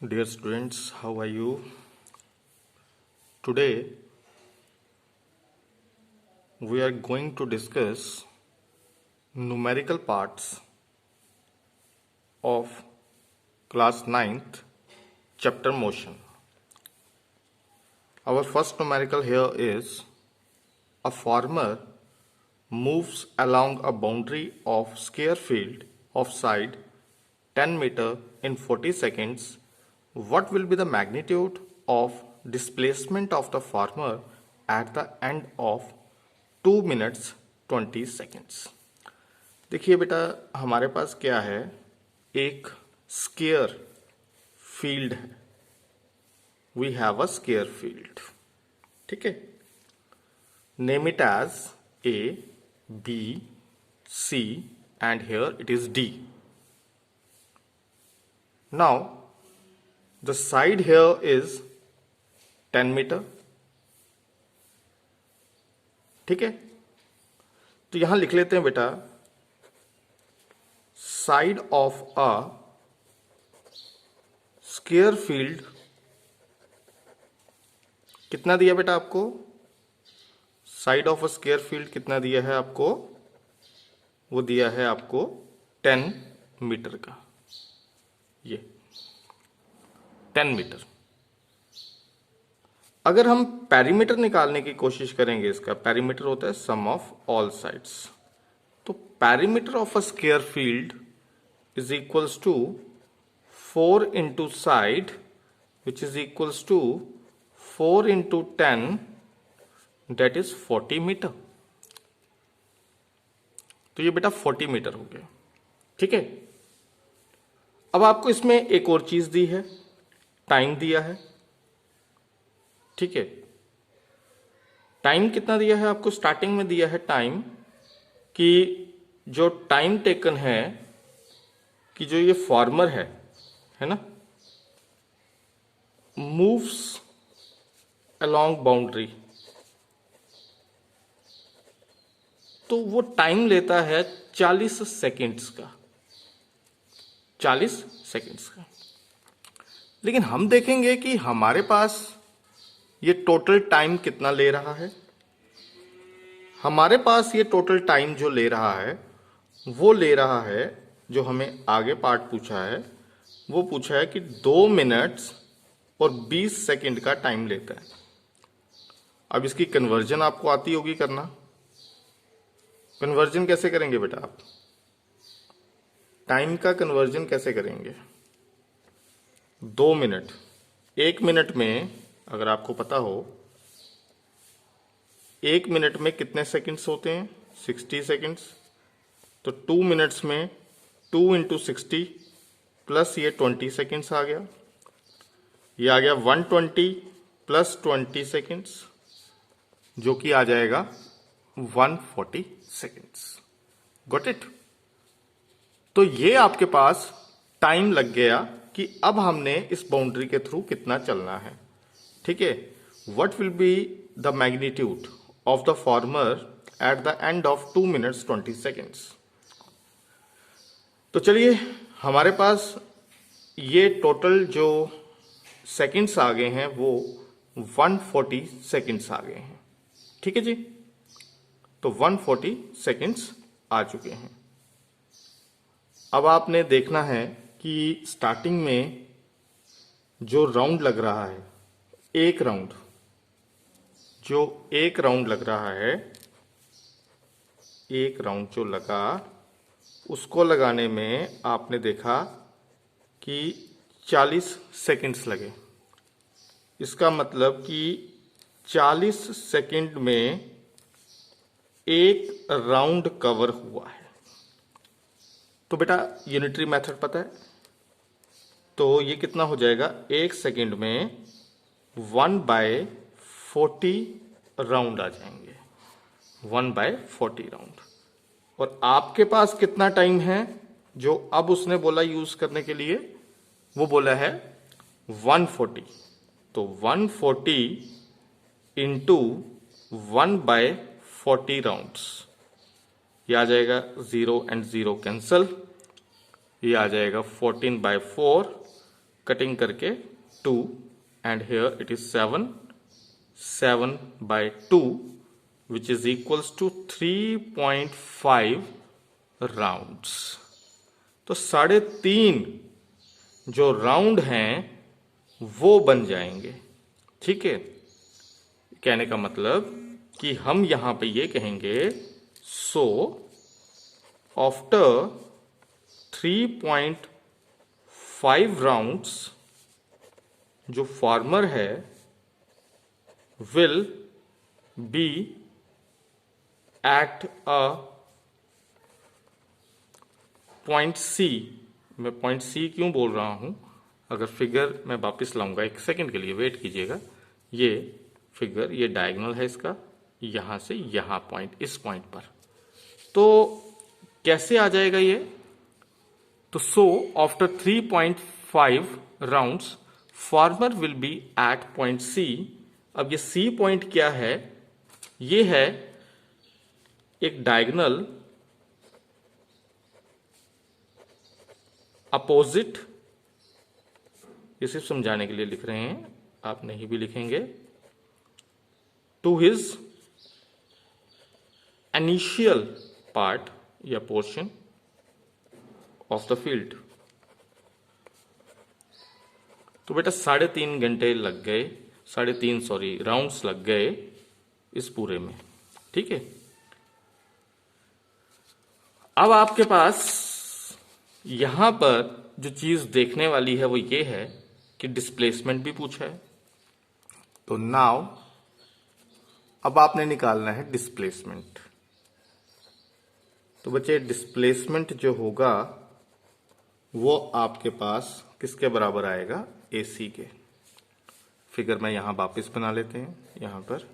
Dear students, how are you? Today we are going to discuss numerical parts of class 9th chapter motion. Our first numerical here is a farmer moves along a boundary of square field of side 10 meter in 40 seconds. What will be the magnitude of displacement of the farmer at the end of 2 minutes 20 seconds? देखिए बेटा, हमारे पास क्या है, एक square field है. We have a square field. ठीक है. Name it as A, B, C and here it is D. Now the side here is 10 meter. ठीक है. तो यहां लिख लेते हैं बेटा, side of a square field कितना दिया बेटा आपको? Side of a square field कितना दिया है आपको? वो दिया है आपको 10 मीटर का. ये 10 मीटर. अगर हम पेरीमीटर निकालने की कोशिश करेंगे, इसका पेरीमीटर होता है सम ऑफ ऑल साइड्स. तो perimeter of a square field is equals to 4 into side which is equals to 4 into 10, that is 40 meter. तो ये बेटा 40 मीटर हो गया. ठीक है. अब आपको इसमें एक और चीज दी है, टाइम दिया है. ठीक है. टाइम कितना दिया है आपको? स्टार्टिंग में दिया है टाइम कि जो टाइम टेकन है कि जो ये फार्मर है ना, मूव्स अलोंग बाउंड्री, तो वो टाइम लेता है 40 सेकेंड्स का. 40 सेकेंड्स का. लेकिन हम देखेंगे कि हमारे पास ये टोटल टाइम कितना ले रहा है. हमारे पास ये टोटल टाइम जो ले रहा है, वो ले रहा है, जो हमें आगे पार्ट पूछा है, वो पूछा है कि 2 मिनट्स और 20 सेकेंड का टाइम लेता है. अब इसकी कन्वर्जन आपको आती होगी करना. कन्वर्जन कैसे करेंगे बेटा आप? टाइम का कन्वर्जन कैसे करेंगे? 2 मिनट, 1 मिनट में अगर आपको पता हो 1 मिनट में कितने सेकंड्स होते हैं? 60 सेकंड्स. तो 2 मिनट्स में 2 इंटू 60 प्लस ये 20 सेकंड्स आ गया. ये आ गया 120 प्लस 20 सेकंड्स, जो कि आ जाएगा 140 सेकेंड्स. Got it? तो ये आपके पास टाइम लग गया कि अब हमने इस बाउंड्री के थ्रू कितना चलना है. ठीक है. What will be the magnitude of the farmer at the end of 2 minutes 20 seconds. तो चलिए, हमारे पास ये टोटल जो सेकेंड्स आ गए हैं वो 140 सेकेंड्स आ गए हैं. ठीक है जी. तो 140 सेकेंड्स आ चुके हैं. अब आपने देखना है कि स्टार्टिंग में जो राउंड लग रहा है, एक राउंड लग रहा है, एक राउंड जो लगा, उसको लगाने में आपने देखा कि 40 सेकेंड्स लगे. इसका मतलब कि 40 सेकेंड में एक राउंड कवर हुआ है. तो बेटा यूनिटरी मेथड पता है, तो ये कितना हो जाएगा? 1 सेकेंड में 1/40 राउंड आ जाएंगे. 1/40 राउंड. और आपके पास कितना टाइम है जो अब उसने बोला यूज करने के लिए? वो बोला है 140. तो 140 इंटू 1/40 राउंड्स, ये आ जाएगा 0 एंड 0 कैंसल. ये आ जाएगा 14/4 कटिंग करके 2 and here it is 7/2 which is equals to 3.5 rounds. तो 3.5 जो राउंड हैं वो बन जाएंगे। ठीक है, कहने का मतलब कि हम यहां पे ये कहेंगे सो आफ्टर 3.5 राउंड्स जो फार्मर है will be at a point C. मैं पॉइंट सी क्यों बोल रहा हूं, अगर फिगर मैं वापस लाऊंगा, एक सेकंड के लिए वेट कीजिएगा। ये फिगर, ये डायगोनल है इसका, यहां से यहां पॉइंट, इस पॉइंट पर। तो कैसे आ जाएगा ये? तो so after 3.5 rounds farmer will be at point C. अब ये सी पॉइंट क्या है? ये है एक डायगोनल अपोजिट, ये सिर्फ समझाने के लिए लिख रहे हैं, आप नहीं भी लिखेंगे, टू हिज इनिशियल पार्ट या पोर्शन ऑफ द फील्ड। तो बेटा 3.5 घंटे लग गए, 3.5 राउंड्स लग गए इस पूरे में। ठीक है, अब आपके पास यहां पर जो चीज देखने वाली है वो ये है कि डिस्प्लेसमेंट भी पूछा है। तो नाउ अब आपने निकालना है डिस्प्लेसमेंट। तो बच्चे डिस्प्लेसमेंट जो होगा वो आपके पास किसके बराबर आएगा? AC के। फिगर में यहां वापस बना लेते हैं। यहां पर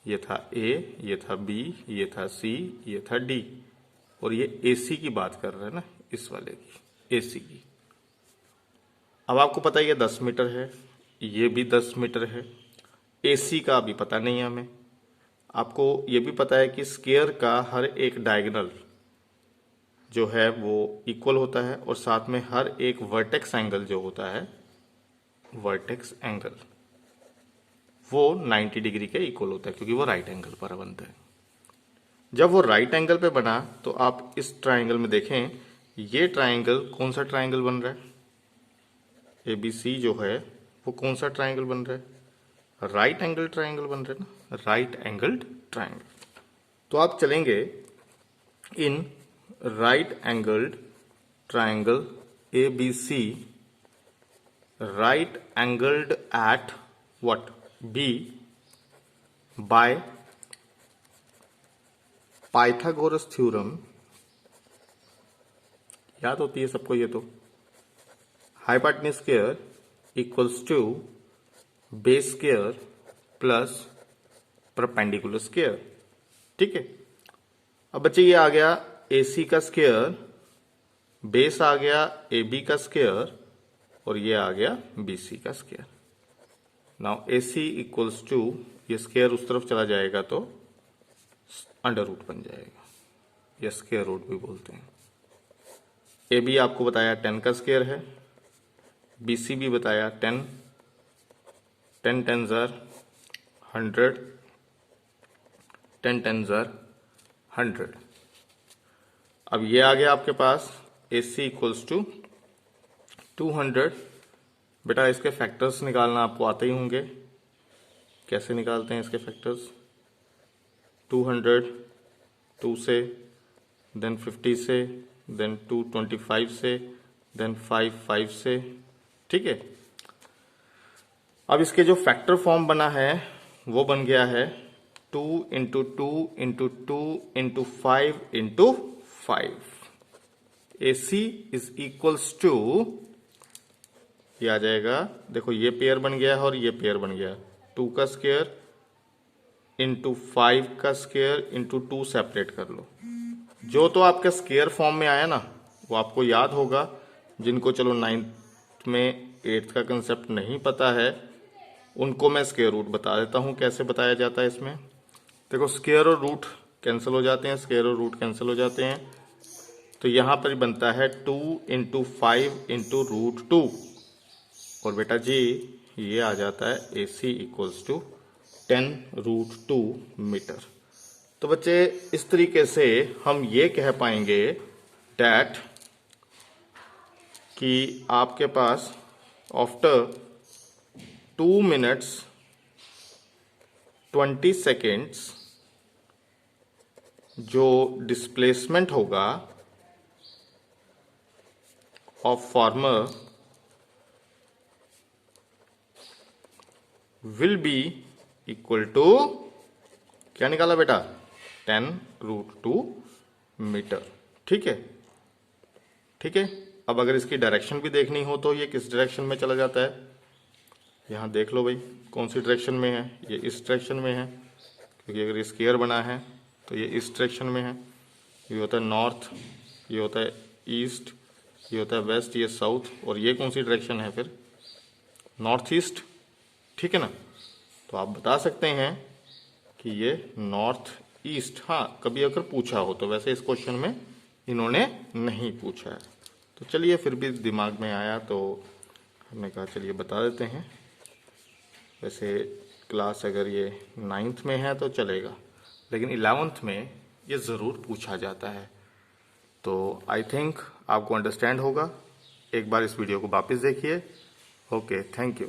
ये था A, ये था B, ये था C, ये था D, और ये AC की बात कर रहे हैं ना, इस वाले की, AC की। अब आपको पता है ये 10 मीटर है, ये भी 10 मीटर है। AC का अभी पता नहीं है हमें। आपको ये भी पता है कि स्क्वायर का हर एक डायगोनल जो है वो इक्वल होता है, और साथ में हर एक वर्टेक्स एंगल जो होता है, वर्टेक्स एंगल, वो 90 डिग्री के इक्वल होता है, क्योंकि वो राइट एंगल पर बनता है। जब वो राइट एंगल पे बना तो आप इस ट्राइंगल में देखें, ये ट्राइंगल कौन सा ट्राइंगल बन रहा है? ABC जो है वो कौन सा ट्राइंगल बन रहा है? राइट एंगल ट्राइंगल बन रहा है ना, राइट एंगल्ड ट्राइंगल। तो आप चलेंगे in right angled triangle ABC, right angled at what? B, by Pythagoras theorem. याद होती है सबको ये तो। Hypotenuse square equals to base square plus perpendicular square. ठीक है, अब बच्चे ये आ गया AC का स्क्वायर, बेस आ गया AB का स्क्वायर, और ये आ गया BC का square. Now AC equals to, ये स्क्वायर उस तरफ चला जाएगा तो अंडर रूट बन जाएगा, या स्क्वायर रूट भी बोलते हैं। AB आपको बताया 10 का स्क्वायर है, BC भी बताया 10, 10 10 ज़ार 100, 10 10 ज़ार 100। अब ये आ गया आपके पास AC इक्वल्स टू 200। बेटा इसके फैक्टर्स निकालना आपको आते ही होंगे। कैसे निकालते हैं इसके फैक्टर्स? 200 2 से, देन 50 से, देन 225 से, देन 5 से। ठीक है, अब इसके जो फैक्टर फॉर्म बना है वो बन गया है 2 into 2 into 2 into 5 into 5। AC is equals to, ये आ जाएगा, देखो ये पेयर बन गया है और ये पेयर बन गया, 2 का स्क्वायर इंटू 5 का स्क्वायर इंटू 2 सेपरेट कर लो। जो तो आपका स्क्वायर फॉर्म में आया ना वो आपको याद होगा। जिनको चलो 9th में 8th का कंसेप्ट नहीं पता है उनको मैं स्क्वायर रूट बता देता हूं कैसे बताया जाता है इसमें। देखो स्क्वायर और रूट कैंसिल हो जाते हैं, स्क्वायर और रूट कैंसिल हो जाते हैं, तो यहां पर बनता है 2 इंटू 5 इंटू रूट 2। और बेटा जी ये आ जाता है AC इक्वल्स टू 10√2 मीटर। तो बच्चे इस तरीके से हम ये कह पाएंगे डैट कि आपके पास आफ्टर 2 मिनट्स 20 सेकेंड्स जो डिस्प्लेसमेंट होगा of farmer will be equal to, क्या निकाला बेटा, 10√2 मीटर। ठीक है, ठीक है। अब अगर इसकी डायरेक्शन भी देखनी हो तो ये किस डायरेक्शन में चला जाता है, यहाँ देख लो भाई कौन सी डायरेक्शन में है, ये इस डायरेक्शन में है, क्योंकि अगर स्क्वायर बना है तो ये इस डायरेक्शन में है। ये होता है नॉर्थ, ये होता है ईस्ट, ये होता है वेस्ट, ये साउथ, और ये कौन सी डायरेक्शन है फिर, नॉर्थ ईस्ट। ठीक है ना, तो आप बता सकते हैं कि ये नॉर्थ ईस्ट, हाँ कभी अगर पूछा हो तो, वैसे इस क्वेश्चन में इन्होंने नहीं पूछा है। तो चलिए फिर भी दिमाग में आया तो हमने कहा चलिए बता देते हैं। वैसे क्लास अगर ये 9th में है तो चलेगा, लेकिन 11th में ये ज़रूर पूछा जाता है। तो आई थिंक आपको अंडरस्टैंड होगा। एक बार इस वीडियो को वापस देखिए। Okay, thank you.